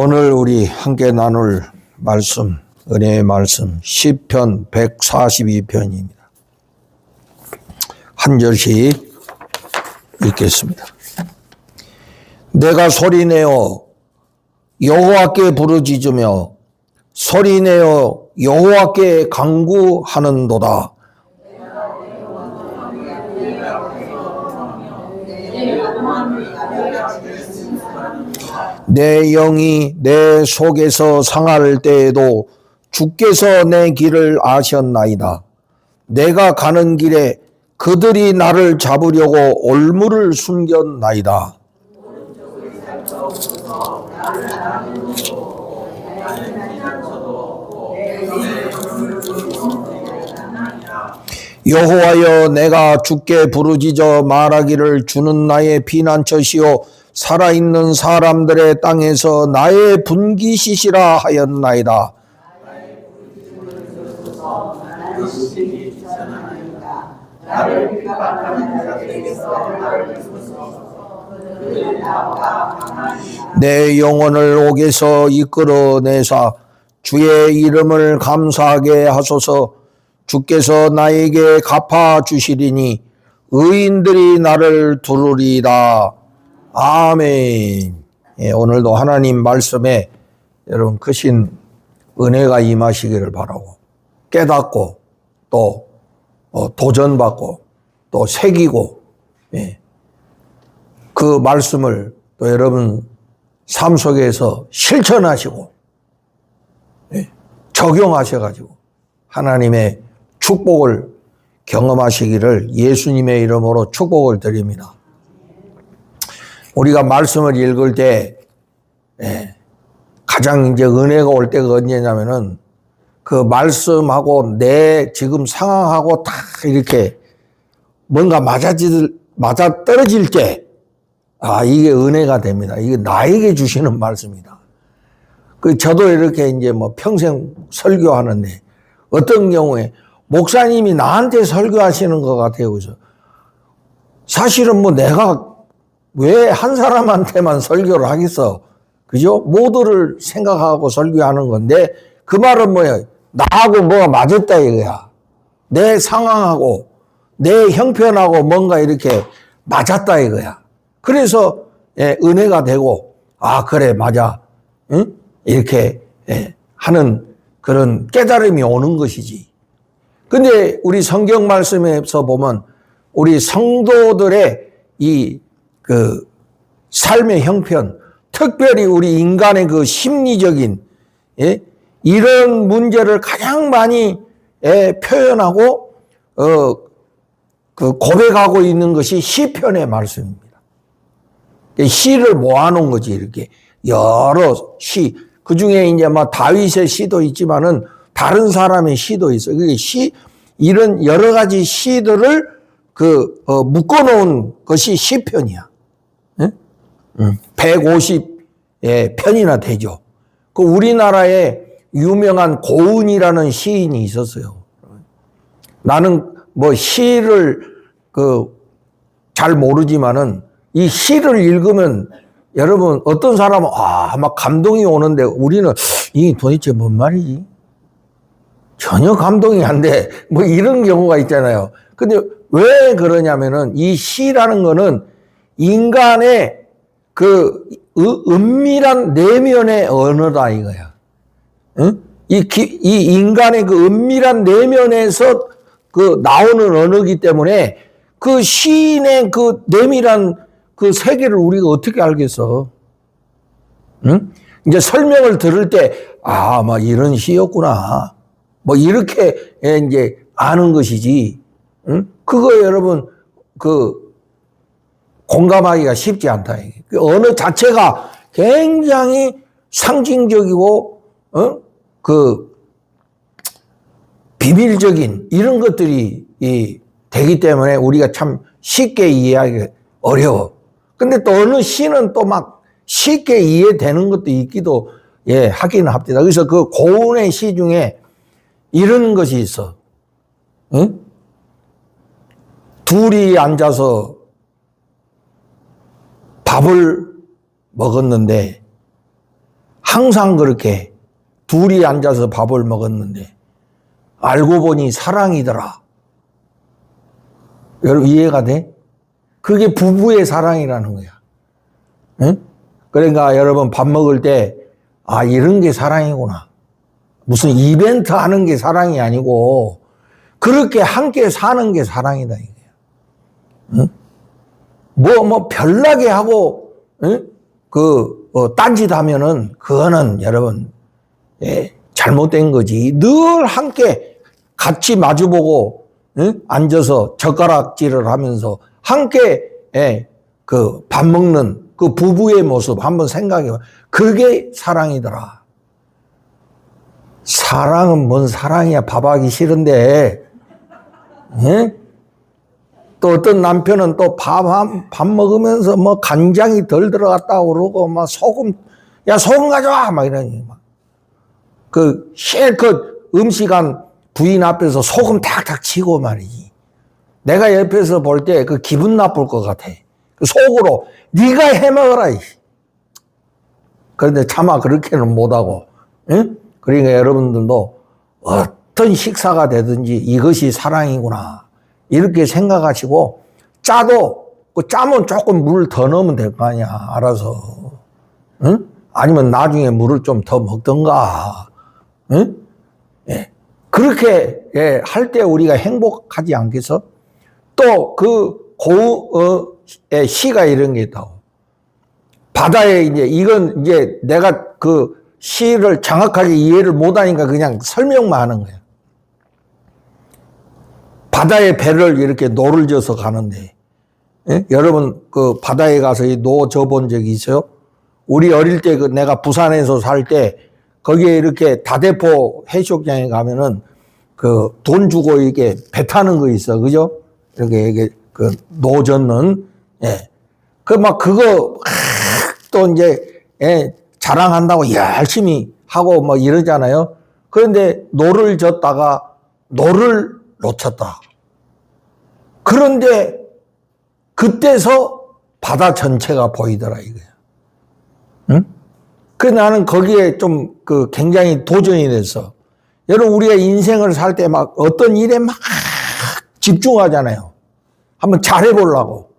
오늘 우리 함께 나눌 말씀, 은혜의 말씀, 시편 142편입니다. 한 절씩 읽겠습니다. 내가 소리내어 여호와께 부르짖으며 소리내어 여호와께 간구하는도다. 내 영이 내 속에서 상할 때에도 주께서 내 길을 아셨나이다. 내가 가는 길에 그들이 나를 잡으려고 올무를 숨겼나이다. 여호와여, 내가 주께 부르짖어 말하기를 주는 나의 피난처시요 살아있는 사람들의 땅에서 나의 분기시시라 하였나이다. 내 영혼을 옥에서 이끌어내사 주의 이름을 감사하게 하소서. 주께서 나에게 갚아주시리니 의인들이 나를 두르리이다. 아멘. 예, 오늘도 하나님 말씀에 여러분 크신 은혜가 임하시기를 바라고, 깨닫고 또 도전받고 또 새기고, 예, 그 말씀을 또 여러분 삶 속에서 실천하시고, 예, 적용하셔가지고 하나님의 축복을 경험하시기를 예수님의 이름으로 축복을 드립니다. 우리가 말씀을 읽을 때 가장 이제 은혜가 올 때가 언제냐면은 그 말씀하고 내 지금 상황하고 다 이렇게 뭔가 맞아 떨어질 때, 이게 은혜가 됩니다. 이게 나에게 주시는 말씀이다. 저도 이렇게 이제 뭐 평생 설교하는데 어떤 경우에 목사님이 나한테 설교하시는 것 같아요. 그래서 사실은 뭐 내가 왜 한 사람한테만 설교를 하겠어? 그죠? 모두를 생각하고 설교하는 건데, 그 말은 뭐야? 나하고 뭐가 맞았다 이거야. 내 상황하고 내 형편하고 뭔가 이렇게 맞았다 이거야. 그래서 은혜가 되고, 그래 맞아, 응? 이렇게 하는 그런 깨달음이 오는 것이지. 근데 우리 성경 말씀에서 보면 우리 성도들의 이 삶의 형편, 특별히 우리 인간의 그 심리적인, 이런 문제를 가장 많이 표현하고 고백하고 있는 것이 시편의 말씀입니다. 시를 모아놓은 거지, 이렇게 여러 시. 그 중에 이제 뭐 다윗의 시도 있지만은 다른 사람의 시도 있어. 그게 이런 여러 가지 시들을 묶어놓은 것이 시편이야. 150편이나 되죠. 그 우리나라에 유명한 고은이라는 시인이 있었어요. 나는 뭐 시를 잘 모르지만은 이 시를 읽으면 여러분 어떤 사람은 막 감동이 오는데 우리는 이게 도대체 뭔 말이지? 전혀 감동이 안 돼. 뭐 이런 경우가 있잖아요. 근데 왜 그러냐면은 이 시라는 거는 인간의 은밀한 내면의 언어다 이거야. 응? 이 인간의 그 은밀한 내면에서 나오는 언어이기 때문에 그 시인의 그 내밀한 그 세계를 우리가 어떻게 알겠어? 응? 이제 설명을 들을 때, 막 이런 시였구나. 뭐 이렇게 이제 아는 것이지. 응? 그거 여러분 공감하기가 쉽지 않다. 그 언어 자체가 굉장히 상징적이고, 비밀적인 이런 것들이 되기 때문에 우리가 참 쉽게 이해하기 어려워. 근데 또 어느 시는 또 막 쉽게 이해되는 것도 있기도 하긴 합니다. 그래서 그 고운의 시 중에 이런 것이 있어. 응? 둘이 앉아서 밥을 먹었는데 항상 그렇게 둘이 앉아서 밥을 먹었는데 알고 보니 사랑이더라. 여러분 이해가 돼? 그게 부부의 사랑이라는 거야. 응? 그러니까 여러분 밥 먹을 때 이런 게 사랑이구나. 무슨 이벤트 하는 게 사랑이 아니고 그렇게 함께 사는 게 사랑이다 이거야. 응? 뭐 별나게 하고 응? 딴짓하면은 그거는 여러분 잘못된 거지. 늘 함께 같이 마주보고 응? 앉아서 젓가락질을 하면서 함께 밥 먹는 그 부부의 모습 한번 생각해봐. 그게 사랑이더라. 사랑은 뭔 사랑이야. 밥하기 싫은데. 또 어떤 남편은 또 밥 먹으면서 뭐 간장이 덜 들어갔다고 그러고 막 소금 가져와 막 이러니 실컷 음식한 부인 앞에서 소금 탁탁 치고 말이지. 내가 옆에서 볼 때 그 기분 나쁠 것 같아. 속으로 네가 해먹어라. 그런데 차마 그렇게는 못하고. 응? 그러니까 여러분들도 어떤 식사가 되든지 이것이 사랑이구나 이렇게 생각하시고 짜면 조금 물을 더 넣으면 될 거 아니야. 알아서. 응? 아니면 나중에 물을 좀 더 먹던가. 응? 예. 그렇게 할 때 우리가 행복하지 않겠어? 또 시가 이런 게 있다고. 바다에 이건 내가 그 시를 정확하게 이해를 못하니까 그냥 설명만 하는 거야. 바다에 배를 이렇게 노를 져서 가는데, 여러분 그 바다에 가서 노 져본 적이 있어요? 우리 어릴 때 내가 부산에서 살 때 거기에 이렇게 다대포 해수욕장에 가면은 그 돈 주고 이게 배 타는 거 있어, 그죠? 이렇게 노 젓는, 그거 또 자랑한다고 열심히 하고 뭐 이러잖아요. 그런데 노를 젓다가 노를 놓쳤다. 그런데 그때서 바다 전체가 보이더라 이거야. 응? 나는 거기에 좀 굉장히 도전이 됐어. 여러분 우리가 인생을 살 때 막 어떤 일에 막 집중하잖아요. 한번 잘해보려고.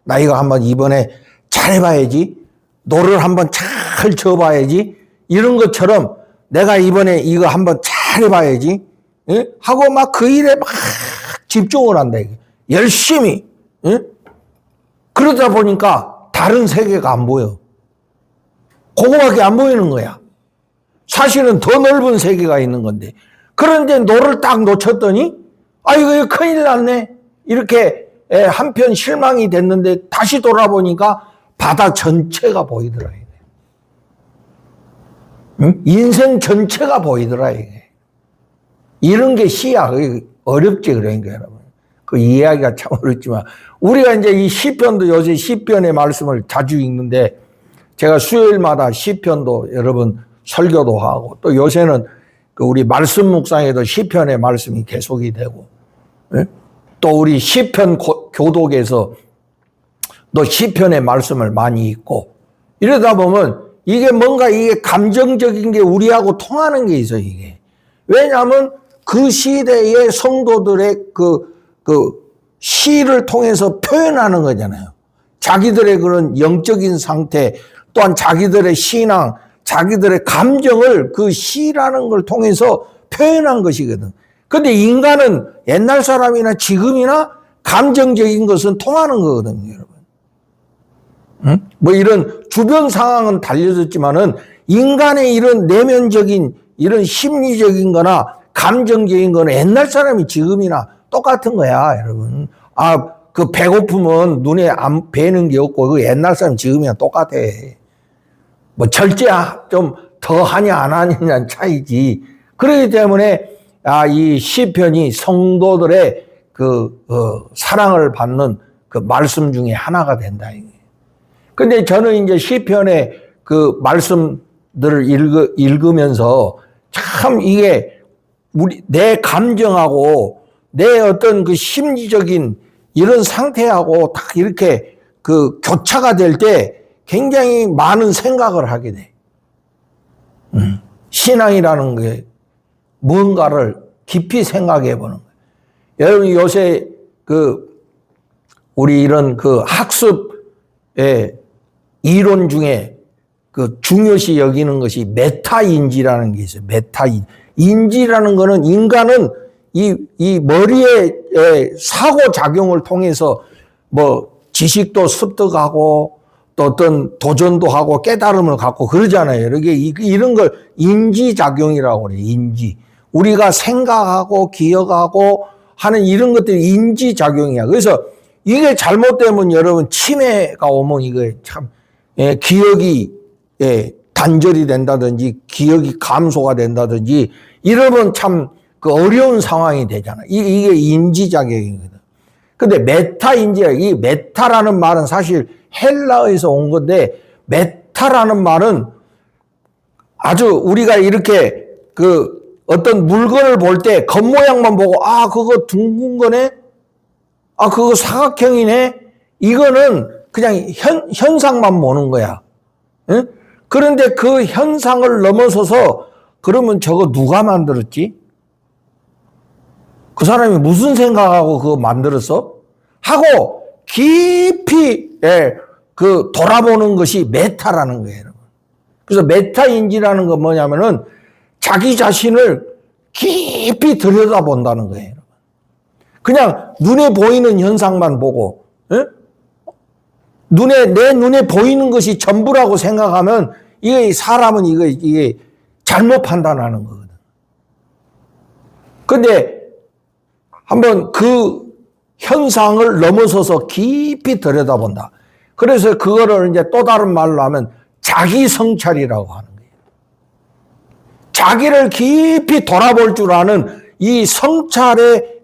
나 이거 한번 이번에 잘해봐야지. 노를 한번 잘 져봐야지. 이런 것처럼 내가 이번에 이거 한번 잘해봐야지. 하고 막 그 일에 막 집중을 한다. 이게. 열심히. 그러다 보니까 다른 세계가 안 보여. 그거밖에 안 보이는 거야. 사실은 더 넓은 세계가 있는 건데. 그런데 노를 딱 놓쳤더니 이거 큰일 났네. 이렇게 한편 실망이 됐는데 다시 돌아보니까 바다 전체가 보이더라. 응? 인생 전체가 보이더라. 이게. 이런 게 시야. 어렵지 그러니까 여러분. 그 이해하기가 참 어렵지만 우리가 이 시편도 요새 시편의 말씀을 자주 읽는데 제가 수요일마다 시편도 여러분 설교도 하고 또 요새는 우리 말씀 묵상에도 시편의 말씀이 계속이 되고 또 우리 시편 교독에서 또 시편의 말씀을 많이 읽고 이러다 보면 이게 뭔가 이게 감정적인 게 우리하고 통하는 게 있어요, 이게. 왜냐하면 그 시대의 성도들의 시를 통해서 표현하는 거잖아요. 자기들의 그런 영적인 상태 또한 자기들의 신앙, 자기들의 감정을 그 시라는 걸 통해서 표현한 것이거든. 근데 인간은 옛날 사람이나 지금이나 감정적인 것은 통하는 거거든요, 여러분. 응? 뭐 이런 주변 상황은 달려졌지만은 인간의 이런 내면적인 이런 심리적인 거나 감정적인 거는 옛날 사람이 지금이나 똑같은 거야, 여러분. 그 배고프면 눈에 안 배는 게 없고 그 옛날 사람 지금이나 똑같아. 뭐 절제 좀 더 하냐 안 하냐는 차이지. 그렇기 때문에 이 시편이 성도들의 사랑을 받는 그 말씀 중에 하나가 된다. 근데 저는 이제 시편의 그 말씀들을 읽으면서 참 이게 내 감정하고 내 어떤 그 심리적인 이런 상태하고 딱 이렇게 교차가 될 때 굉장히 많은 생각을 하게 돼. 신앙이라는 게 뭔가를 깊이 생각해 보는 거예요. 여러분 요새 우리 이런 학습의 이론 중에 중요시 여기는 것이 메타인지라는 게 있어요. 인지라는 거는 인간은 이 머리의 사고작용을 통해서 뭐 지식도 습득하고 또 어떤 도전도 하고 깨달음을 갖고 그러잖아요. 이런 걸 인지작용이라고 그래요. 인지. 우리가 생각하고 기억하고 하는 이런 것들이 인지작용이야. 그래서 이게 잘못되면 여러분 치매가 오면 이거 참 기억이 단절이 된다든지 기억이 감소가 된다든지 이러면 참 어려운 상황이 되잖아. 이게 인지작용이거든. 근데 이 메타라는 말은 사실 헬라어에서 온 건데 메타라는 말은 아주 우리가 이렇게 어떤 물건을 볼 때 겉모양만 보고 그거 둥근 거네? 그거 사각형이네? 이거는 그냥 현상만 보는 거야. 응? 그런데 그 현상을 넘어서서 그러면 저거 누가 만들었지? 그 사람이 무슨 생각하고 그거 만들었어? 하고 깊이 돌아보는 것이 메타라는 거예요. 여러분. 그래서 메타인지라는 건 뭐냐면은 자기 자신을 깊이 들여다본다는 거예요. 여러분. 그냥 눈에 보이는 현상만 보고 내 눈에 보이는 것이 전부라고 생각하면 사람은 이게 잘못 판단하는 거거든. 근데 한번 그 현상을 넘어서서 깊이 들여다본다. 그래서 그거를 이제 또 다른 말로 하면 자기 성찰이라고 하는 거예요. 자기를 깊이 돌아볼 줄 아는 이 성찰의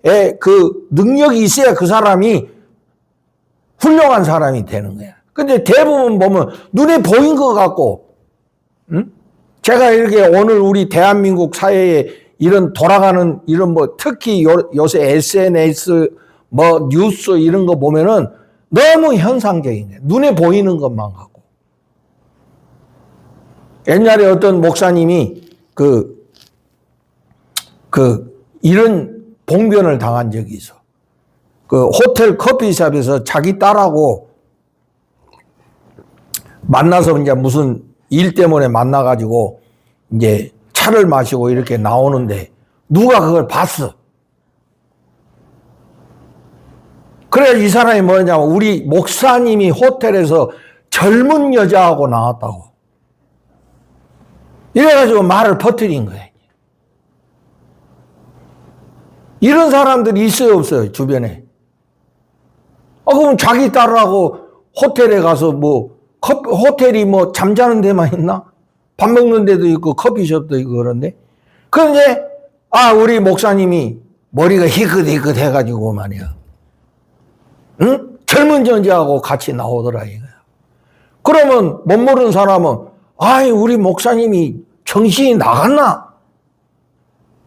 능력이 있어야 그 사람이 훌륭한 사람이 되는 거야. 근데 대부분 보면 눈에 보인 것 같고, 제가 이렇게 오늘 우리 대한민국 사회에 이런 돌아가는 이런 특히 요새 SNS 뉴스 이런 거 보면은 너무 현상적인 거예요. 눈에 보이는 것만 갖고. 옛날에 어떤 목사님이 이런 봉변을 당한 적이 있어. 호텔 커피숍에서 자기 딸하고 만나서 이제 무슨 일 때문에 만나가지고 이제 차를 마시고 이렇게 나오는데 누가 그걸 봤어. 그래 이 사람이 뭐냐면 우리 목사님이 호텔에서 젊은 여자하고 나왔다고. 이래가지고 말을 퍼뜨린 거예요. 이런 사람들이 있어요 없어요 주변에? 그럼 자기 딸하고 호텔에 가서 호텔이 잠자는 데만 있나? 밥 먹는 데도 있고 커피숍도 있고 그런데. 그런데 우리 목사님이 머리가 희끗희끗 해가지고 말이야. 응? 젊은 여자하고 같이 나오더라 이거야. 그러면 못 모르는 사람은 우리 목사님이 정신이 나갔나?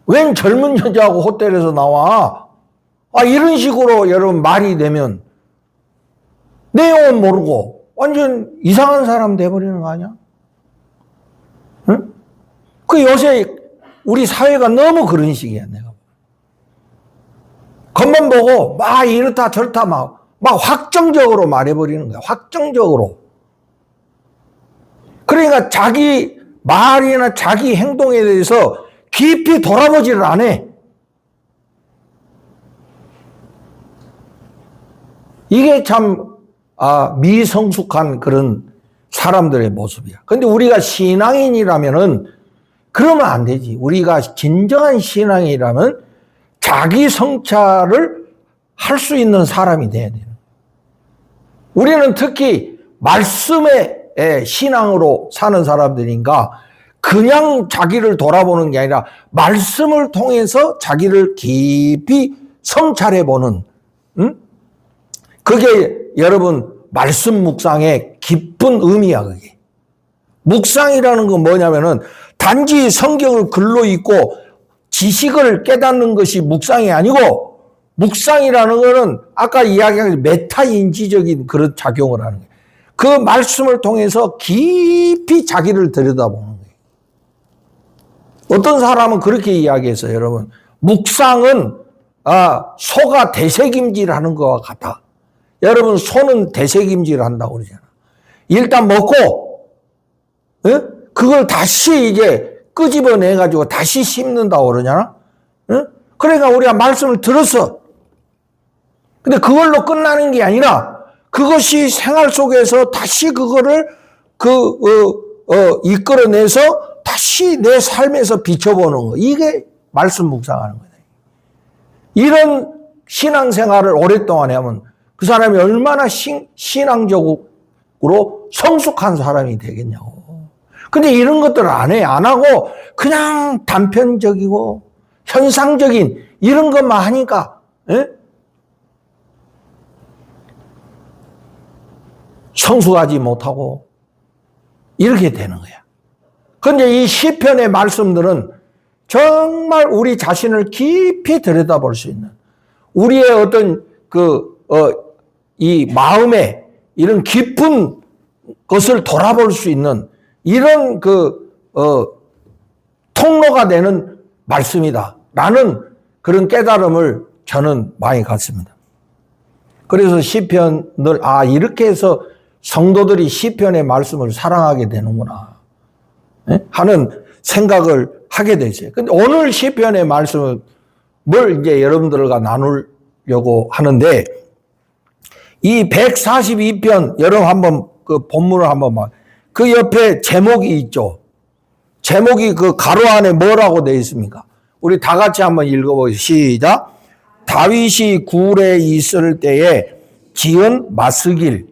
웬 젊은 여자하고 호텔에서 나와? 이런 식으로 여러분 말이 되면 내용은 모르고 완전 이상한 사람 돼버리는 거 아니야? 응? 요새 우리 사회가 너무 그런 식이야, 내가. 겉만 보고 이렇다 저렇다 막 확정적으로 말해버리는 거야. 확정적으로. 그러니까 자기 말이나 자기 행동에 대해서 깊이 돌아보지를 않아. 이게 참 미성숙한 그런 사람들의 모습이야. 근데 우리가 신앙인이라면은 그러면 안 되지. 우리가 진정한 신앙이라면 자기 성찰을 할 수 있는 사람이 돼야 돼요. 우리는 특히 말씀의 신앙으로 사는 사람들인가 그냥 자기를 돌아보는 게 아니라 말씀을 통해서 자기를 깊이 성찰해보는 그게 여러분 말씀 묵상의 깊은 의미야. 그게 묵상이라는 건 뭐냐면은 단지 성경을 글로 읽고 지식을 깨닫는 것이 묵상이 아니고 묵상이라는 거는 아까 이야기한 메타인지적인 그런 작용을 하는 거예요. 그 말씀을 통해서 깊이 자기를 들여다보는 거예요. 어떤 사람은 그렇게 이야기했어요, 여러분. 묵상은 소가 되새김질하는 것과 같아. 여러분, 소는 되새김질을 한다고 그러잖아. 일단 먹고 그걸 다시 이제 끄집어내가지고 다시 씹는다고 그러잖아. 그러니까 우리가 말씀을 들었어. 근데 그걸로 끝나는 게 아니라 그것이 생활 속에서 다시 그거를 이끌어내서 다시 내 삶에서 비춰보는 거. 이게 말씀 묵상하는 거예요. 이런 신앙생활을 오랫동안 하면 그 사람이 얼마나 신앙적으로 성숙한 사람이 되겠냐고. 근데 이런 것들을 안 해. 안 하고 그냥 단편적이고 현상적인 이런 것만 하니까 성숙하지 못하고 이렇게 되는 거야. 그런데 이 시편의 말씀들은 정말 우리 자신을 깊이 들여다볼 수 있는 우리의 어떤 이 마음에 이런 깊은 것을 돌아볼 수 있는 이런 통로가 되는 말씀이다. 라는 그런 깨달음을 저는 많이 갖습니다. 그래서 시편을 이렇게 해서 성도들이 시편의 말씀을 사랑하게 되는구나 하는 생각을 하게 되죠. 근데 오늘 시편의 말씀을 이제 여러분들과 나누려고 하는데 이 142편 여러분 한번 그 본문을 한번 그 옆에 제목이 있죠. 제목이 그 가로 안에 뭐라고 되어 있습니까? 우리 다 같이 한번 읽어보시죠. 시작. 다윗이 굴에 있을 때에 지은 마스길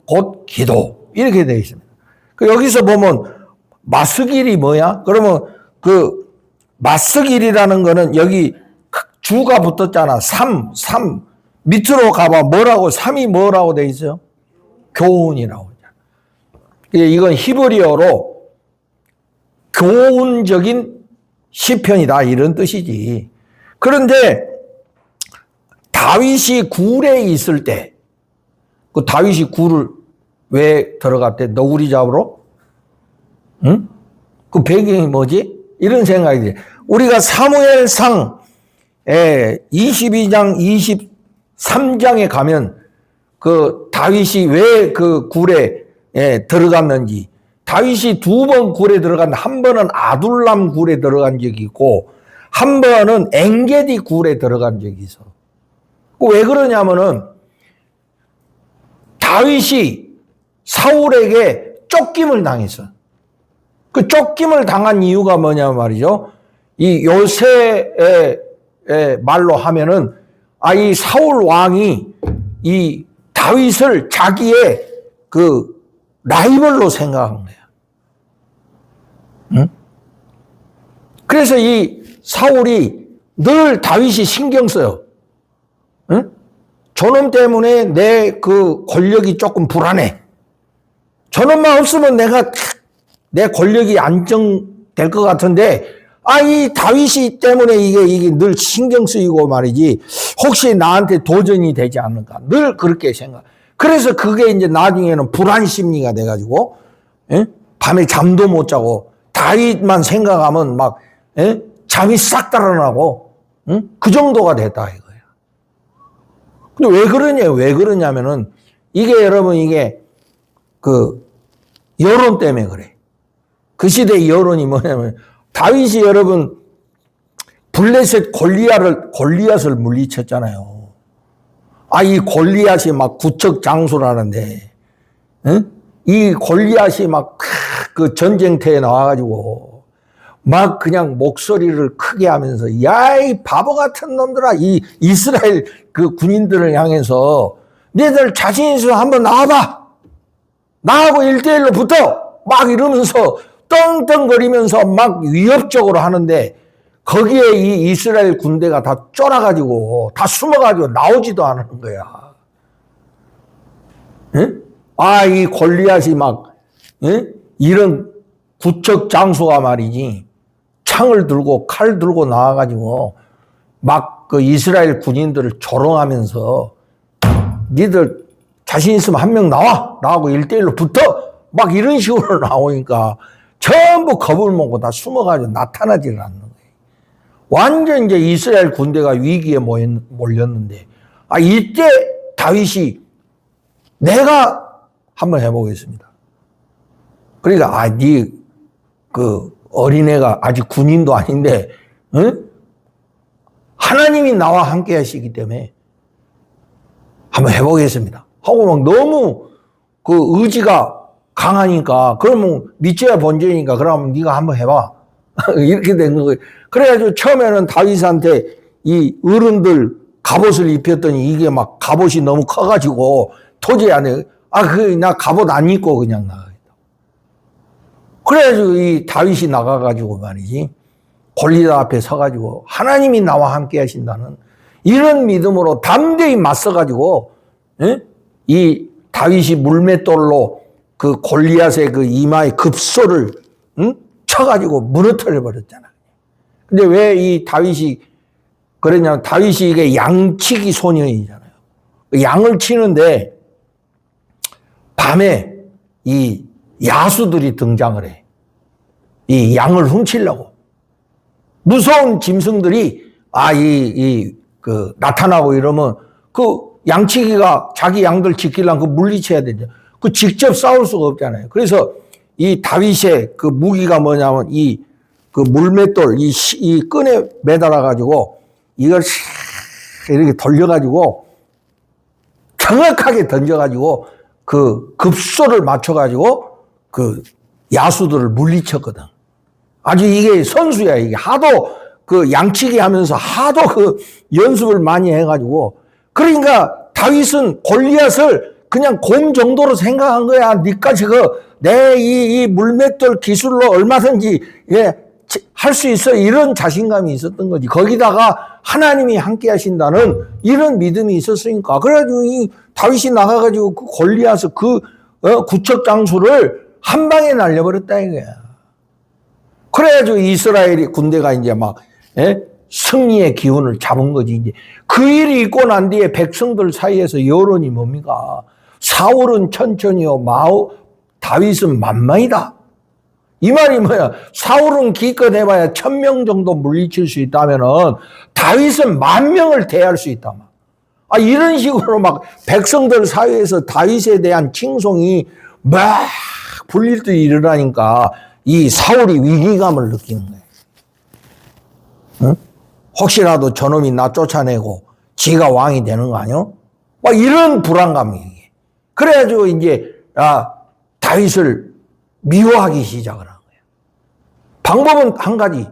곧 기도 이렇게 되어 있습니다. 여기서 보면 마스길이 뭐야? 그러면 그 마스길이라는 거는 여기 주가 붙었잖아. 3 밑으로 가봐 뭐라고 3이 뭐라고 되어 있어요? 교훈이라고. 이건 히브리어로 교훈적인 시편이다 이런 뜻이지. 그런데 다윗이 굴에 있을 때 그 다윗이 굴을 왜 들어갔대? 너구리 잡으러? 응? 그 배경이 뭐지? 이런 생각이 돼. 우리가 사무엘상 22장 23장에 가면 그 다윗이 왜 그 굴에 들어갔는지, 다윗이 2번 굴에 들어갔는데 한 번은 아둘람 굴에 들어간 적이 있고 한 번은 엥게디 굴에 들어간 적이 있어. 왜 그러냐면은 다윗이 사울에게 쫓김을 당했어. 그 쫓김을 당한 이유가 뭐냐면 말이죠. 이 요새의 말로 하면은 이 사울 왕이 이 다윗을 자기의 그 라이벌로 생각한 거야. 응? 그래서 이 사울이 늘 다윗이 신경 써요. 응? 저놈 때문에 내 그 권력이 조금 불안해. 저놈만 없으면 내 권력이 안정될 것 같은데, 이 다윗이 때문에 이게 늘 신경 쓰이고 말이지, 혹시 나한테 도전이 되지 않을까. 늘 그렇게 생각. 그래서 그게 이제 나중에는 불안 심리가 돼가지고, 밤에 잠도 못 자고, 다윗만 생각하면 막, 잠이 싹 달아나고, 그 정도가 됐다, 이거야. 근데 왜 그러냐면은, 이게 여러분, 이게, 여론 때문에 그래. 그 시대의 여론이 뭐냐면, 다윗이 여러분, 블레셋 골리앗을 물리쳤잖아요. 이 골리앗이 막 구척 장수라는데, 이 골리앗이 막 그 전쟁터에 나와가지고, 막 그냥 목소리를 크게 하면서, 야, 이 바보 같은 놈들아, 이 이스라엘 그 군인들을 향해서, 너희들 자신 있으면 한번 나와봐! 나하고 1대1로 붙어! 막 이러면서, 떵떵거리면서 막 위협적으로 하는데, 거기에 이 이스라엘 군대가 다 쫄아가지고, 다 숨어가지고 나오지도 않는 거야. 응? 이 골리앗이 막, 이런 구척 장수가 말이지, 창을 들고 칼 들고 나와가지고, 막 그 이스라엘 군인들을 조롱하면서, 니들 자신 있으면 한 명 나와! 나하고 1대1로 붙어! 막 이런 식으로 나오니까, 전부 겁을 먹고 다 숨어가지고 나타나지를 않는 거예요. 완전 이제 이스라엘 군대가 위기에 몰렸는데, 이때 다윗이 내가 한번 해보겠습니다. 그러니까, 그 어린애가 아직 군인도 아닌데, 응? 하나님이 나와 함께 하시기 때문에 한번 해보겠습니다. 하고 막 너무 그 의지가 강하니까, 그러면 믿져야 번제니까, 그러면 네가 한번 해봐. 이렇게 된 거예요. 그래가지고 처음에는 다윗한테 이 어른들 갑옷을 입혔더니 이게 막 갑옷이 너무 커가지고 도저히 안 해. 나 갑옷 안 입고 그냥 나가겠다. 그래가지고 이 다윗이 나가가지고 말이지, 골리앗 앞에 서가지고 하나님이 나와 함께 하신다는 이런 믿음으로 담대히 맞서가지고, 이 다윗이 물맷돌로 그 골리앗의 그 이마에 급소를, 쳐가지고 무너뜨려 버렸잖아. 근데 왜 이 다윗이 그랬냐면, 다윗이 이게 양치기 소년이잖아요. 양을 치는데 밤에 이 야수들이 등장을 해. 이 양을 훔치려고. 무서운 짐승들이 나타나고 이러면 그 양치기가 자기 양들 지키려면 그 물리쳐야 되죠. 그 직접 싸울 수가 없잖아요. 그래서 이 다윗의 그 무기가 뭐냐면 그 물맷돌 이 끈에 매달아 가지고 이걸 이렇게 돌려 가지고 정확하게 던져 가지고 그 급소를 맞춰 가지고 그 야수들을 물리쳤거든. 아주 이게 선수야. 이게 하도 그 양치기 하면서 하도 그 연습을 많이 해 가지고, 그러니까 다윗은 골리앗을 그냥 곰 정도로 생각한 거야. 니까지 내 이 물맷돌 기술로 얼마든지 할 수 있어. 이런 자신감이 있었던 거지. 거기다가 하나님이 함께 하신다는 이런 믿음이 있었으니까. 그래가지고 이 다윗이 나가가지고 그 골리앗을 구척 장수를 한 방에 날려버렸다 이거야. 그래가지고 이스라엘이 군대가 이제 막 승리의 기운을 잡은 거지. 이제 그 일이 있고 난 뒤에 백성들 사이에서 여론이 뭡니까? 사울은 천천히요, 다윗은 만만이다. 이 말이 뭐야? 사울은 기껏 해봐야 1000명 정도 물리칠 수 있다면은 다윗은 10,000명을 대할 수 있다. 이런 식으로 막 백성들 사이에서 다윗에 대한 칭송이 막 불릴 듯 일어나니까 이 사울이 위기감을 느끼는 거예요. 응? 혹시라도 저놈이 나 쫓아내고 지가 왕이 되는 거 아니요? 막 이런 불안감이. 그래가지고 이제 다윗을 미워하기 시작을 한 거예요. 방법은 한 가지.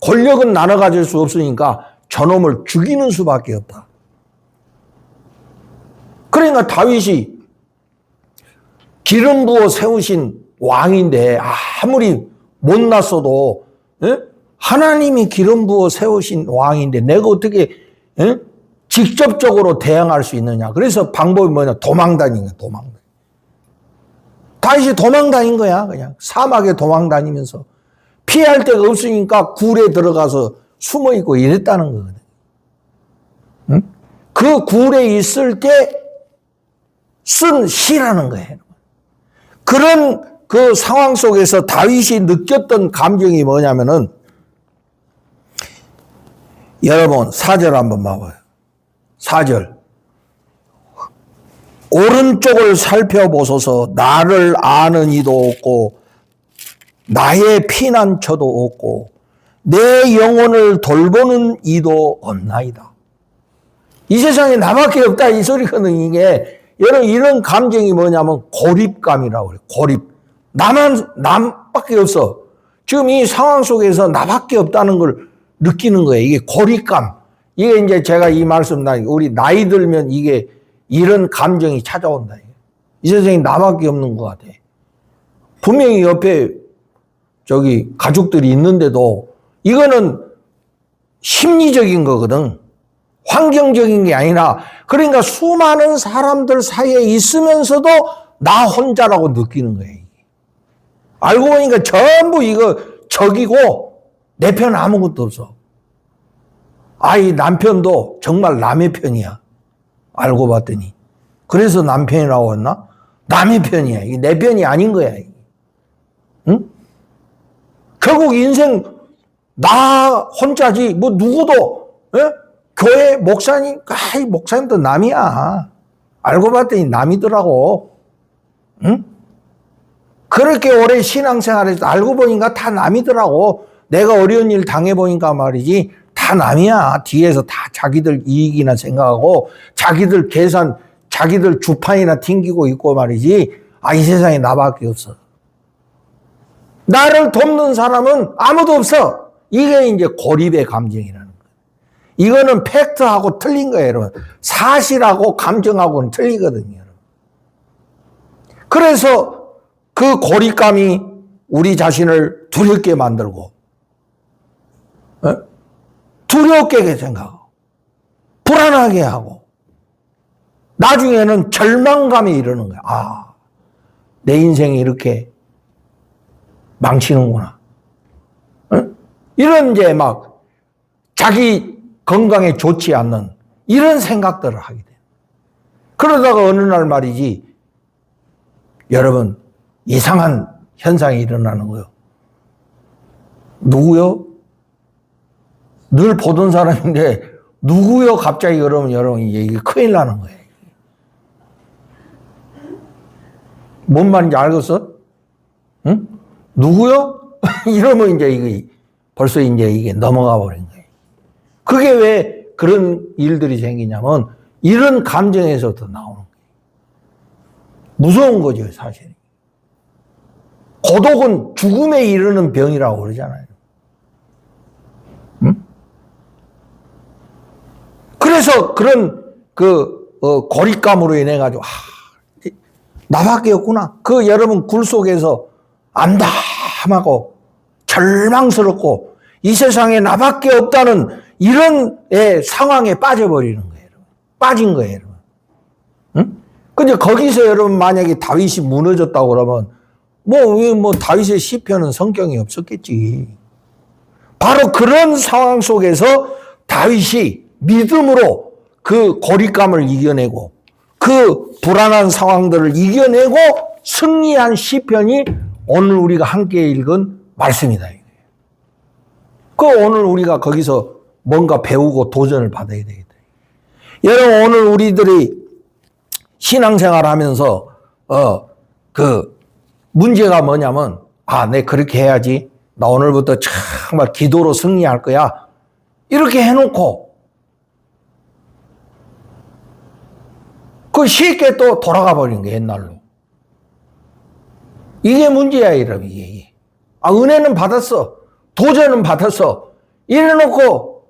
권력은 나눠 가질 수 없으니까 저놈을 죽이는 수밖에 없다. 그러니까 다윗이 기름 부어 세우신 왕인데 아무리 못났어도 하나님이 기름 부어 세우신 왕인데 내가 어떻게 직접적으로 대항할 수 있느냐. 그래서 방법이 뭐냐? 도망다닌 거야. 다윗이 도망다닌 거야. 그냥 사막에 도망다니면서 피할 데가 없으니까 굴에 들어가서 숨어있고 이랬다는 거거든. 응? 그 굴에 있을 때 쓴 시라는 거예요. 그런 그 상황 속에서 다윗이 느꼈던 감정이 뭐냐면은, 여러분 4절 한번 봐봐요. 4절. 오른쪽을 살펴보소서. 나를 아는 이도 없고 나의 피난처도 없고 내 영혼을 돌보는 이도 없나이다. 이 세상에 나밖에 없다 이 소리거든. 이게 여러분 이런 감정이 뭐냐면 고립감이라고 그래요. 고립. 남밖에 없어. 지금 이 상황 속에서 나밖에 없다는 걸 느끼는 거예요. 이게 고립감. 이게 이제 제가 이 말씀, 우리 나이 들면 이게 이런 감정이 찾아온다. 이 세상에 나밖에 없는 것 같아. 분명히 옆에 가족들이 있는데도 이거는 심리적인 거거든. 환경적인 게 아니라, 그러니까 수많은 사람들 사이에 있으면서도 나 혼자라고 느끼는 거예요. 알고 보니까 전부 이거 적이고 내 편 아무것도 없어. 이 남편도 정말 남의 편이야. 알고 봤더니. 그래서 남편이라고 했나? 남의 편이야. 이게 내 편이 아닌 거야. 응? 결국 인생 나 혼자지 뭐 누구도 예? 교회 목사님, 아이 목사님도 남이야. 알고 봤더니 남이더라고. 응? 그렇게 오래 신앙생활에서 알고 보니까 다 남이더라고. 내가 어려운 일 당해보니까 말이지 다 남이야. 뒤에서 다 자기들 이익이나 생각하고 자기들 계산, 자기들 주판이나 튕기고 있고 말이지. 아, 이 세상에 나밖에 없어. 나를 돕는 사람은 아무도 없어. 이게 이제 고립의 감정이라는 거예요. 이거는 팩트하고 틀린 거예요, 여러분. 사실하고 감정하고는 틀리거든요, 여러분. 그래서 그 고립감이 우리 자신을 두렵게 만들고, 두렵게 생각하고, 불안하게 하고, 나중에는 절망감이 이러는 거야. 아, 내 인생이 이렇게 망치는구나. 이런 이제 막 자기 건강에 좋지 않는 이런 생각들을 하게 돼요. 그러다가 어느 날 말이지, 여러분, 이상한 현상이 일어나는 거예요. 누구요? 늘 보던 사람인데, 누구요? 갑자기 그러면 여러분, 이게 큰일 나는 거예요. 뭔 말인지 알겠어? 응? 누구요? 이러면 이제 이게 벌써 이제 이게 넘어가 버린 거예요. 그게 왜 그런 일들이 생기냐면 이런 감정에서도 나오는 거예요. 무서운 거죠, 사실. 고독은 죽음에 이르는 병이라고 그러잖아요. 응? 그래서 그런 고립감으로 인해 가지고 나밖에 없구나. 여러분 굴 속에서 암담하고 절망스럽고 이 세상에 나밖에 없다는 이런 상황에 빠져버리는 거예요. 빠진 거예요. 응? 근데 거기서 여러분 만약에 다윗이 무너졌다고 그러면 뭐 다윗의 시편은 성경이 없었겠지. 바로 그런 상황 속에서 다윗이 믿음으로 그 고립감을 이겨내고 그 불안한 상황들을 이겨내고 승리한 시편이 오늘 우리가 함께 읽은 말씀이다. 오늘 우리가 거기서 뭔가 배우고 도전을 받아야 되겠다. 여러분, 오늘 우리들이 신앙생활 하면서, 문제가 뭐냐면, 내 그렇게 해야지. 나 오늘부터 정말 기도로 승리할 거야. 이렇게 해놓고, 쉽게 또 돌아가 버린 거예요, 옛날로. 이게 문제야, 여러분, 이게. 은혜는 받았어. 도전은 받았어. 이래놓고,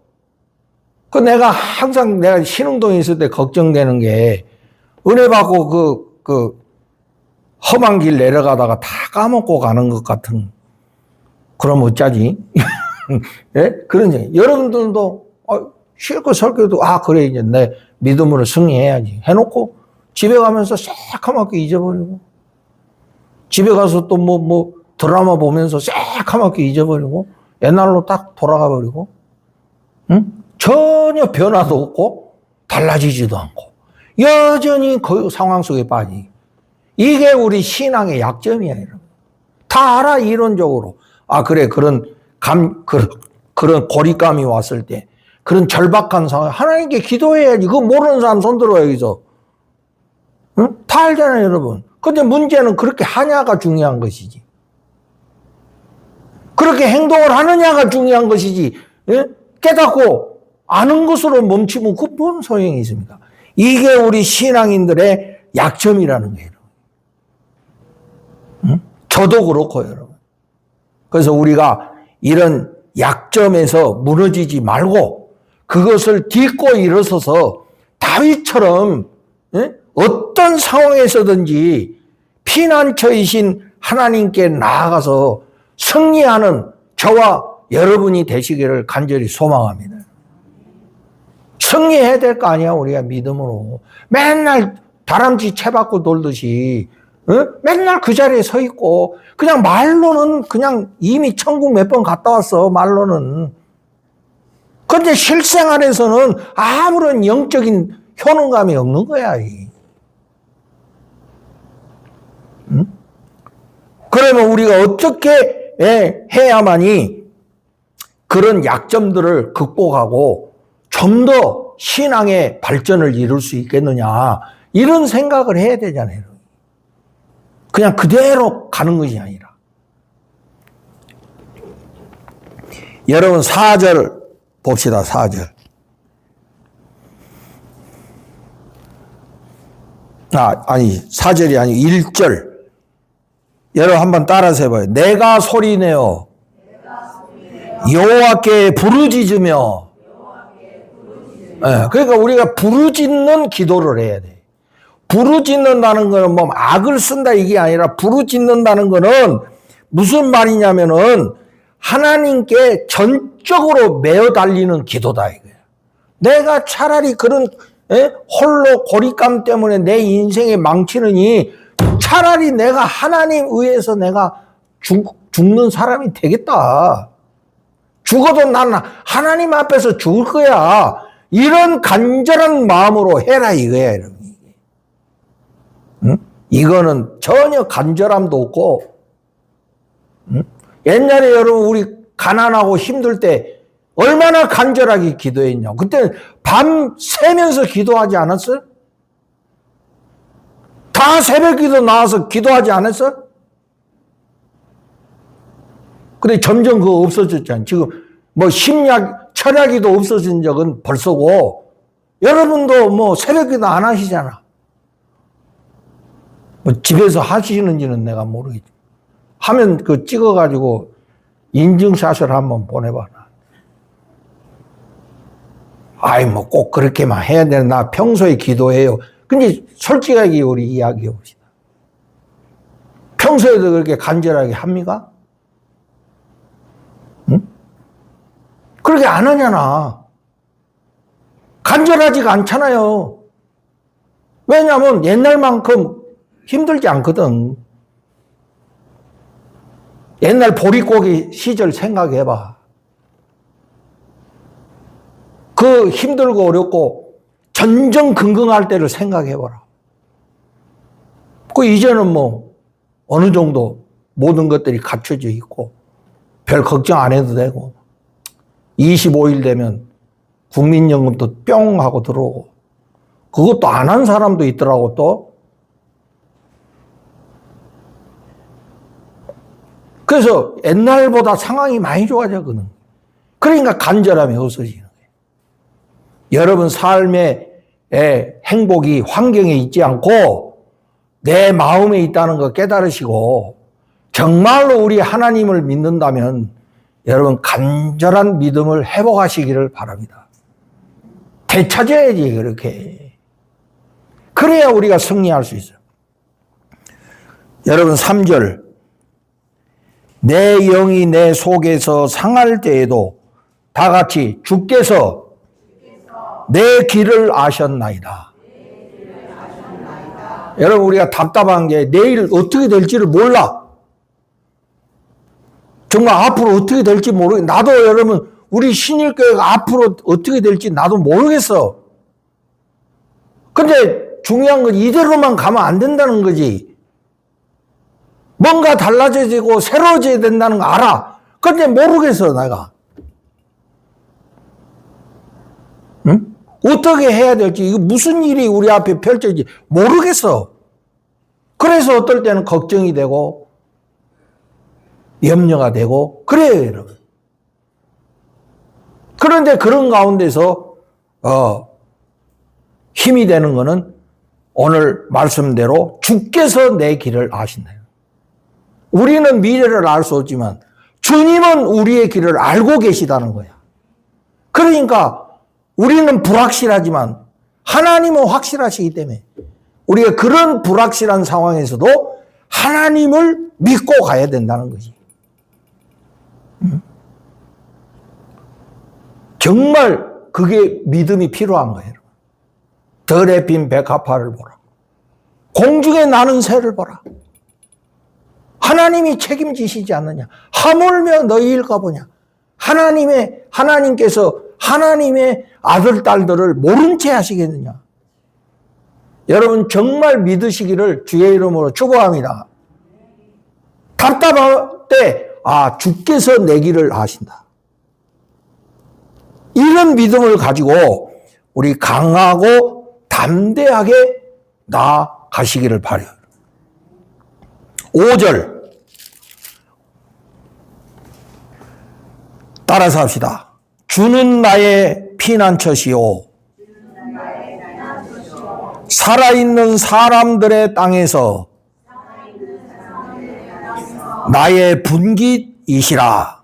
내가 항상 내가 신흥동에 있을 때 걱정되는 게, 은혜 받고 험한 길 내려가다가 다 까먹고 가는 것 같은, 그럼 어쩌지? 예? 그런 얘기. 여러분들도, 실컷 설교도, 그래, 이제 내 믿음으로 승리해야지. 해놓고, 집에 가면서 새카맣게 잊어버리고, 집에 가서 또 드라마 보면서 새카맣게 잊어버리고, 옛날로 딱 돌아가 버리고, 응? 전혀 변화도 없고, 달라지지도 않고, 여전히 그 상황 속에 빠지. 이게 우리 신앙의 약점이야, 여러분. 다 알아, 이론적으로. 그래, 그런 고립감이 왔을 때, 그런 절박한 상황, 하나님께 기도해야지. 그거 모르는 사람 손 들어, 여기서. 응? 다 알잖아요, 여러분. 근데 문제는 그렇게 하냐가 중요한 것이지. 그렇게 행동을 하느냐가 중요한 것이지. 예? 깨닫고 아는 것으로 멈추면 그 뭔 소용이 있습니까? 이게 우리 신앙인들의 약점이라는 거예요. 응? 저도 그렇고, 여러분. 그래서 우리가 이런 약점에서 무너지지 말고 그것을 딛고 일어서서 다윗처럼 어떤 상황에서든지 피난처이신 하나님께 나아가서 승리하는 저와 여러분이 되시기를 간절히 소망합니다. 승리해야 될 거 아니야, 우리가 믿음으로. 맨날 다람쥐 채받고 돌듯이 맨날 그 자리에 서 있고 그냥 말로는 그냥 이미 천국 몇 번 갔다 왔어, 말로는. 근데 실생활에서는 아무런 영적인 효능감이 없는 거야. 응? 그러면 우리가 어떻게 해야만이 그런 약점들을 극복하고 좀 더 신앙의 발전을 이룰 수 있겠느냐, 이런 생각을 해야 되잖아요. 그냥 그대로 가는 것이 아니라. 여러분 4절 봅시다. 4절. 아니 4절이 아니고 1절. 여러분 한번 따라서 해봐요. 내가 소리내어 여호와께 부르짖으며. 그러니까 우리가 부르짖는 기도를 해야 돼. 부르짖는다는 거는 뭐 악을 쓴다 이게 아니라, 부르짖는다는 거는 무슨 말이냐면은 하나님께 전적으로 매어 달리는 기도다 이거야. 내가 차라리 그런 홀로 고립감 때문에 내 인생이 망치느니 차라리 내가 하나님 의해서 내가 죽는 사람이 되겠다. 죽어도 나는 하나님 앞에서 죽을 거야. 이런 간절한 마음으로 해라 이거야, 여러분. 응? 이거는 전혀 간절함도 없고, 응? 옛날에 여러분 우리 가난하고 힘들 때 얼마나 간절하게 기도했냐. 그때는 밤 새면서 기도하지 않았어요? 다 새벽 기도 나와서 기도하지 않았어요? 근데 점점 그거 없어졌잖아요. 지금 뭐 심약, 철야기도 없어진 적은 벌써고, 여러분도 뭐 새벽 기도 안 하시잖아. 뭐 집에서 하시는지는 내가 모르겠지. 하면 그 찍어가지고 인증샷을 한번 보내봐. 아이, 뭐 꼭 그렇게만 해야 되나. 나 평소에 기도해요. 근데 솔직하게 우리 이야기해 봅시다. 평소에도 그렇게 간절하게 합니까? 응? 그렇게 안 하잖아. 간절하지가 않잖아요. 왜냐하면 옛날만큼 힘들지 않거든. 옛날 보릿고기 시절 생각해봐. 그 힘들고 어렵고 전전긍긍할 때를 생각해봐라. 그 이제는 뭐 어느 정도 모든 것들이 갖춰져 있고 별 걱정 안 해도 되고, 25일 되면 국민연금도 뿅 하고 들어오고, 그것도 안 한 사람도 있더라고. 또 그래서 옛날보다 상황이 많이 좋아졌거든. 그러니까 간절함이 없어지는 거예요. 여러분 삶의 행복이 환경에 있지 않고 내 마음에 있다는 거 깨달으시고, 정말로 우리 하나님을 믿는다면 여러분 간절한 믿음을 회복하시기를 바랍니다. 되찾아야지 그렇게. 그래야 우리가 승리할 수 있어요. 여러분 3절. 내 영이 내 속에서 상할 때에도 다 같이 주께서 내 길을 아셨나이다. 여러분 우리가 답답한 게 내일 어떻게 될지를 몰라. 정말 앞으로 어떻게 될지 모르겠어. 나도 여러분 우리 신일교회가 앞으로 어떻게 될지 나도 모르겠어. 근데 중요한 건 이대로만 가면 안 된다는 거지. 뭔가 달라져지고 새로워져야 된다는 거 알아. 근데 모르겠어 내가. 응? 어떻게 해야 될지, 이거 무슨 일이 우리 앞에 펼쳐질지 모르겠어. 그래서 어떨 때는 걱정이 되고 염려가 되고 그래요 여러분. 그런데 그런 가운데서 힘이 되는 거는 오늘 말씀대로 주께서 내 길을 아신다. 우리는 미래를 알 수 없지만 주님은 우리의 길을 알고 계시다는 거야. 그러니까 우리는 불확실하지만 하나님은 확실하시기 때문에 우리가 그런 불확실한 상황에서도 하나님을 믿고 가야 된다는 거지. 정말 그게 믿음이 필요한 거예요. 들에 핀 백합화를 보라. 공중에 나는 새를 보라. 하나님이 책임지시지 않느냐. 하물며 너희일까 보냐. 하나님께서 하나님의 아들, 딸들을 모른 채 하시겠느냐. 여러분 정말 믿으시기를 주의 이름으로 축복합니다. 답답할 때 주께서 내 길을 아신다. 이런 믿음을 가지고 우리 강하고 담대하게 나아가시기를 바라요. 5절 따라서 합시다. 주는 나의 피난처시오. 살아있는 사람들의 땅에서 나의 분깃이시라.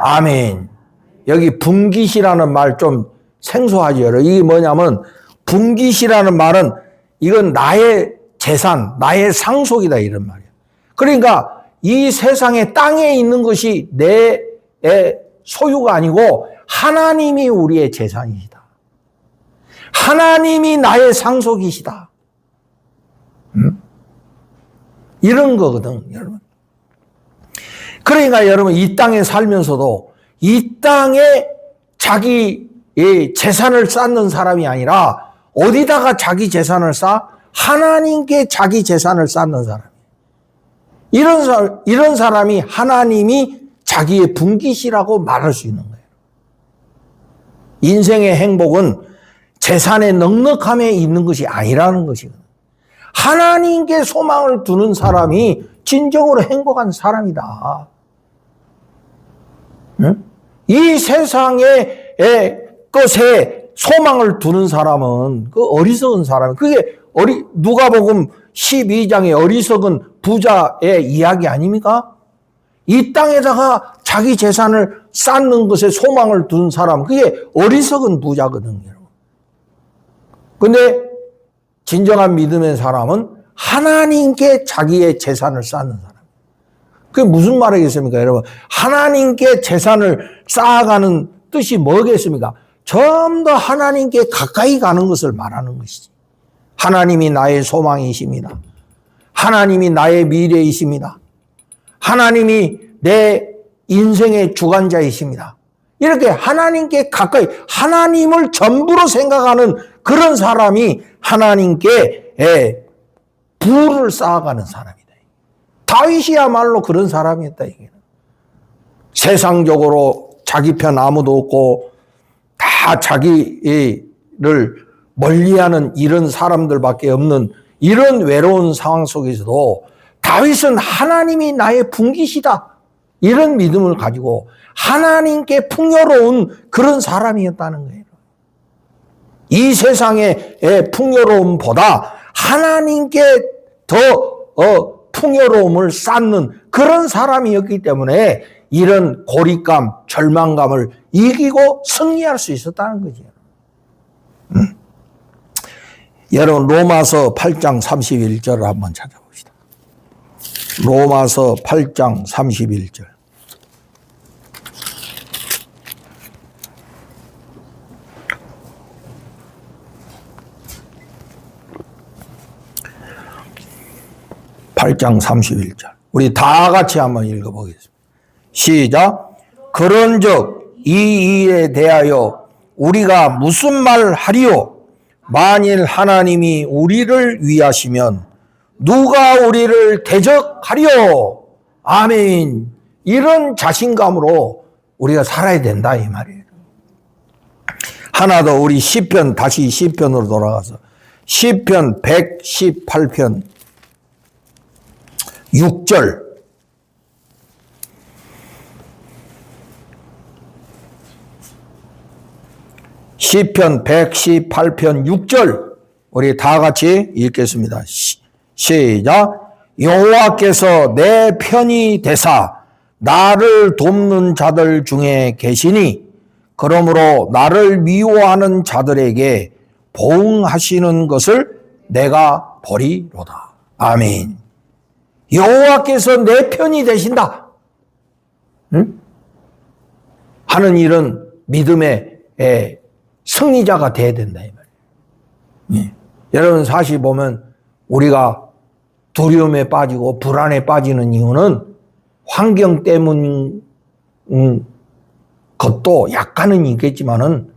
아멘. 여기 분깃이라는 말 좀 생소하죠. 이게 뭐냐면 분깃이라는 말은 이건 나의 재산, 나의 상속이다 이런 말이에요. 그러니까 이 세상에 땅에 있는 것이 내 소유가 아니고 하나님이 우리의 재산이시다. 하나님이 나의 상속이시다. 이런 거거든, 여러분. 그러니까 여러분 이 땅에 살면서도 이 땅에 자기의 재산을 쌓는 사람이 아니라 어디다가 자기 재산을 쌓아? 하나님께 자기 재산을 쌓는 사람이에요. 이런 사람이 하나님이 자기의 분깃이라고 말할 수 있는 거예요. 인생의 행복은 재산의 넉넉함에 있는 것이 아니라는 것이거든요. 하나님께 소망을 두는 사람이 진정으로 행복한 사람이다. 응? 이 세상의 것에 소망을 두는 사람은 그 어리석은 사람. 그게 누가복음 12장의 어리석은 부자의 이야기 아닙니까? 이 땅에다가 자기 재산을 쌓는 것에 소망을 두는 사람, 그게 어리석은 부자거든요. 근데 진정한 믿음의 사람은 하나님께 자기의 재산을 쌓는 사람. 그게 무슨 말이겠습니까, 여러분? 하나님께 재산을 쌓아가는 뜻이 뭐겠습니까? 좀 더 하나님께 가까이 가는 것을 말하는 것이지. 하나님이 나의 소망이십니다. 하나님이 나의 미래이십니다. 하나님이 내 인생의 주관자이십니다. 이렇게 하나님께 가까이, 하나님을 전부로 생각하는 그런 사람이 하나님께 부를 쌓아가는 사람이다. 다윗이야말로 그런 사람이었다. 이게. 세상적으로 자기 편 아무도 없고 다 자기를 멀리하는 이런 사람들밖에 없는 이런 외로운 상황 속에서도 다윗은 하나님이 나의 분깃이다. 이런 믿음을 가지고 하나님께 풍요로운 그런 사람이었다는 거예요. 이 세상의 풍요로움보다 하나님께 더 풍요로움을 쌓는 그런 사람이었기 때문에 이런 고립감, 절망감을 이기고 승리할 수 있었다는 거죠. 여러분 로마서 8장 31절을 한번 찾아봅시다. 로마서 8장 31절. (8장 31절) 우리 다 같이 한번 읽어보겠습니다. 시작. 그런즉 이 일에 대하여 우리가 무슨 말 하리요? 만일 하나님이 우리를 위하시면 누가 우리를 대적하리요? 아멘. 이런 자신감으로 우리가 살아야 된다 이 말이에요. 하나 더 우리 시편, 다시 시편으로 돌아가서 시편 118편 6절. 시편 118편 6절 우리 다 같이 읽겠습니다. 시작. 여호와께서 내 편이 되사 나를 돕는 자들 중에 계시니 그러므로 나를 미워하는 자들에게 보응하시는 것을 내가 보리로다. 아멘. 여호와께서 내 편이 되신다. 응? 하는 일은 믿음의 승리자가 돼야 된다 이 말이에요. 여러분 사실 보면 우리가 두려움에 빠지고 불안에 빠지는 이유는 환경 때문 것도 약간은 있겠지만은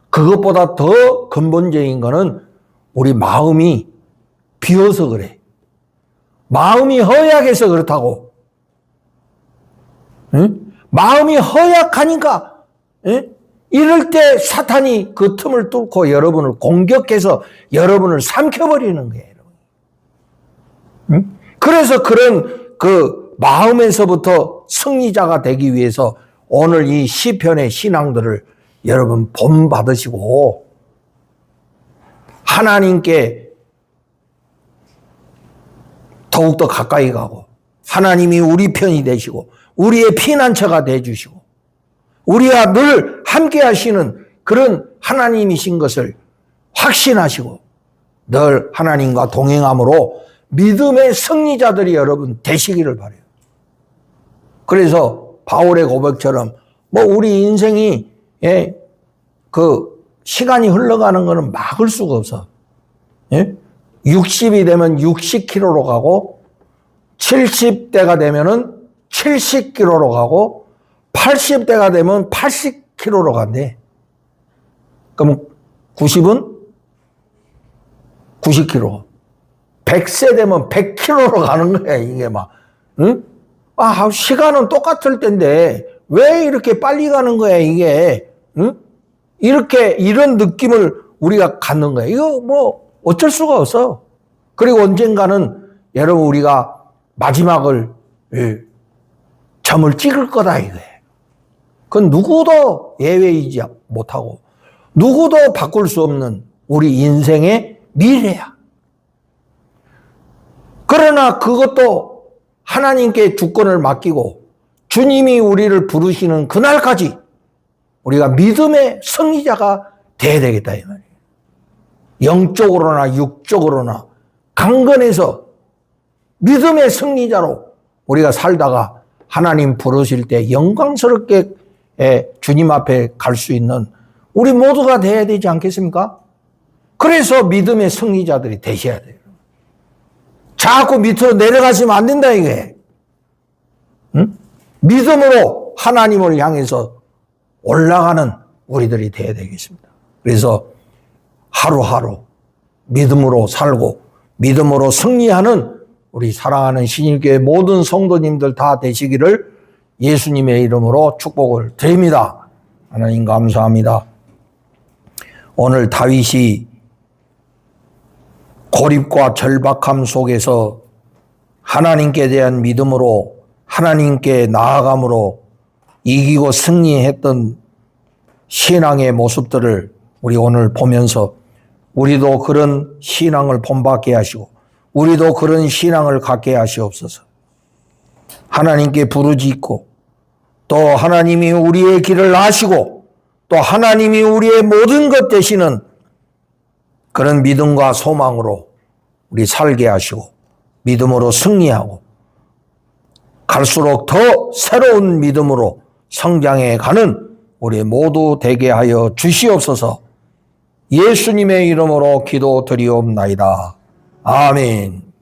그것보다 더 근본적인 거는 우리 마음이 비어서 그래. 마음이 허약해서 그렇다고. 응? 마음이 허약하니까, 예? 이럴 때 사탄이 그 틈을 뚫고 여러분을 공격해서 여러분을 삼켜버리는 거예요. 응? 그래서 그런 그 마음에서부터 승리자가 되기 위해서 오늘 이 시편의 신앙들을 여러분 본받으시고 하나님께 더욱더 가까이 가고 하나님이 우리 편이 되시고 우리의 피난처가 되어주시고 우리와 늘 함께 하시는 그런 하나님이신 것을 확신하시고 늘 하나님과 동행함으로 믿음의 승리자들이 여러분 되시기를 바라요. 그래서 바울의 고백처럼 뭐 우리 인생이 그 시간이 흘러가는 것은 막을 수가 없어. 60이 되면 60km로 가고 70대가 되면은 70km로 가고 80대가 되면 80km로 간대. 그럼 90은 90km. 100세 되면 100km로 가는 거야, 이게 막. 응? 아, 시간은 똑같을 텐데 왜 이렇게 빨리 가는 거야, 이게. 응? 이런 느낌을 우리가 갖는 거야. 이거 뭐 어쩔 수가 없어. 그리고 언젠가는 여러분 우리가 마지막을 점을 찍을 거다 이거예요. 그건 누구도 예외이지 못하고 누구도 바꿀 수 없는 우리 인생의 미래야. 그러나 그것도 하나님께 주권을 맡기고 주님이 우리를 부르시는 그날까지 우리가 믿음의 승리자가 돼야 되겠다 이 말이에요. 영적으로나 육적으로나 강건해서 믿음의 승리자로 우리가 살다가 하나님 부르실 때 영광스럽게 주님 앞에 갈 수 있는 우리 모두가 돼야 되지 않겠습니까? 그래서 믿음의 승리자들이 되셔야 돼요. 자꾸 밑으로 내려가시면 안 된다 이게. 응? 믿음으로 하나님을 향해서 올라가는 우리들이 돼야 되겠습니다. 그래서 하루하루 믿음으로 살고 믿음으로 승리하는 우리 사랑하는 신일교회 모든 성도님들 다 되시기를 예수님의 이름으로 축복을 드립니다. 하나님 감사합니다. 오늘 다윗이 고립과 절박함 속에서 하나님께 대한 믿음으로 하나님께 나아감으로 이기고 승리했던 신앙의 모습들을 우리 오늘 보면서 우리도 그런 신앙을 본받게 하시고 우리도 그런 신앙을 갖게 하시옵소서. 하나님께 부르짖고 또 하나님이 우리의 길을 아시고 또 하나님이 우리의 모든 것 되시는 그런 믿음과 소망으로 우리 살게 하시고 믿음으로 승리하고 갈수록 더 새로운 믿음으로 성장해 가는 우리 모두 되게 하여 주시옵소서. 예수님의 이름으로 기도드리옵나이다. 아멘.